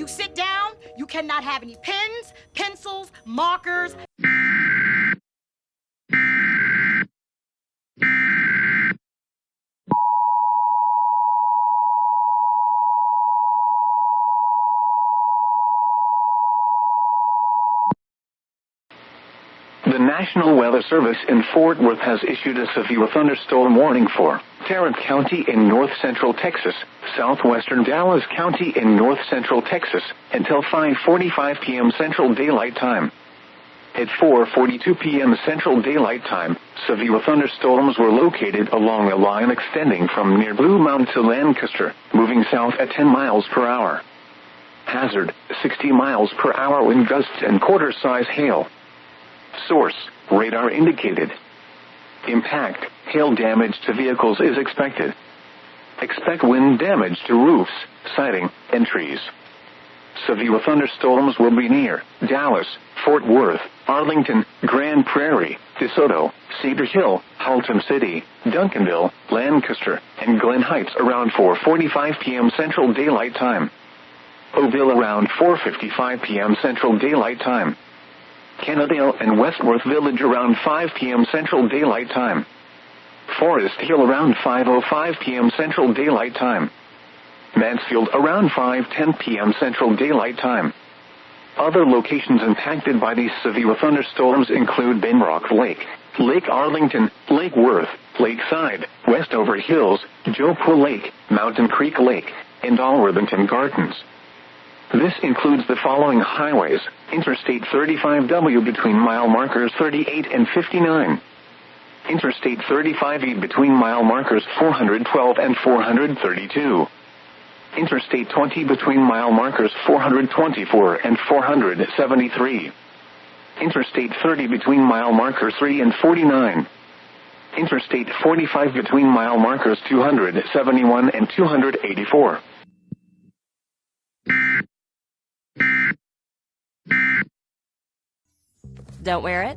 you sit down, you cannot have any pens, pencils, markers. The National Weather Service in Fort Worth has issued a severe thunderstorm warning for Tarrant County in north-central Texas, southwestern Dallas County in north-central Texas, until 5:45 p.m. Central Daylight Time. At 4:42 p.m. Central Daylight Time, severe thunderstorms were located along a line extending from near Blue Mountain to Lancaster, moving south at 10 miles per hour. Hazard, 60 miles per hour wind gusts and quarter-size hail. Source, radar indicated. Impact, hail damage to vehicles is expected. Expect wind damage to roofs, siding, and trees. Severe thunderstorms will be near Dallas, Fort Worth, Arlington, Grand Prairie, DeSoto, Cedar Hill, Haltom City, Duncanville, Lancaster, and Glen Heights around 4:45 p.m. Central Daylight Time. Oville around 4:55 p.m. Central Daylight Time. Kennedale and Westworth Village around 5 p.m. Central Daylight Time. Forest Hill around 5:05 p.m. Central Daylight Time. Mansfield around 5:10 p.m. Central Daylight Time. Other locations impacted by these severe thunderstorms include Benrock Lake, Lake Arlington, Lake Worth, Lakeside, Westover Hills, Joe Pool Lake, Mountain Creek Lake, and Alworthington Gardens. This includes the following highways: Interstate 35W between mile markers 38 and 59. Interstate 35E between mile markers 412 and 432. Interstate 20 between mile markers 424 and 473. Interstate 30 between mile markers 3 and 49. Interstate 45 between mile markers 271 and 284. Don't wear it?